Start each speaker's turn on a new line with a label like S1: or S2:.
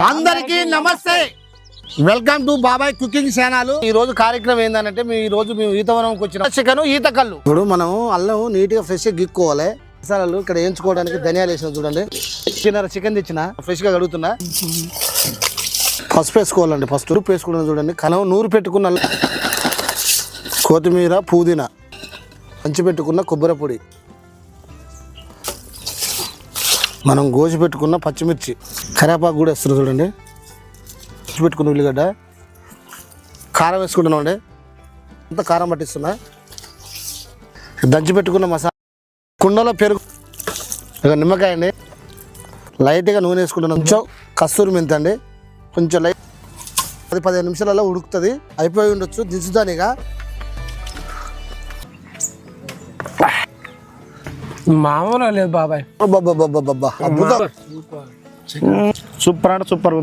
S1: అందరికీ నమస్తే, welcome to బాబాయ్ కుకింగ్ ఛానల్. ఈ రోజు కార్యక్రమం ఏంటంటే ఈ రోజు మేము ఈతవనంకి వచ్చిన చికెన్ ఈత కళ్ళు. ఇప్పుడు మనం అల్లం నీట్ గా ఫ్రెష్ గా గిక్కోవాలి. మసాలాలు ఇక్కడ వేయించుకోవడానికి ధనియాలు వేసిన చూడండి. చికెన్ తెచ్చిన ఫ్రెష్ గా కడుగుతున్నా. పసుపు వేసుకోవాలండి. ఫస్ట్ ఉప్పు వేసుకున్నాను చూడండి. కనం నూరు పెట్టుకున్న కొత్తిమీర, పుదీనా, మంచి పెట్టుకున్న కొబ్బరి పొడి, మనం గోసి పెట్టుకున్న పచ్చిమిర్చి, కరివేపాకు కూడా వేస్తున్నా చూడండి. పెట్టుకున్న ఉల్లిగడ్డ, కారం వేసుకుంటున్నాం అండి. అంత కారం పట్టిస్తున్నా. దంచి పెట్టుకున్న మసాలా, కుండలో పెరుగు, ఇక నిమ్మకాయ అండి. లైట్గా నూనె వేసుకుంటున్నాం. కొంచెం కస్తూరి మెంతి అండి, కొంచెం లైట్. 10-15 నిమిషాలలో ఉడుకుతుంది. అయిపోయి ఉండొచ్చు. దించుతాను ఇక.
S2: మామూలు లేదు బాబాయ్.
S1: సూపర్ అంటే సూపర్ ఉంది.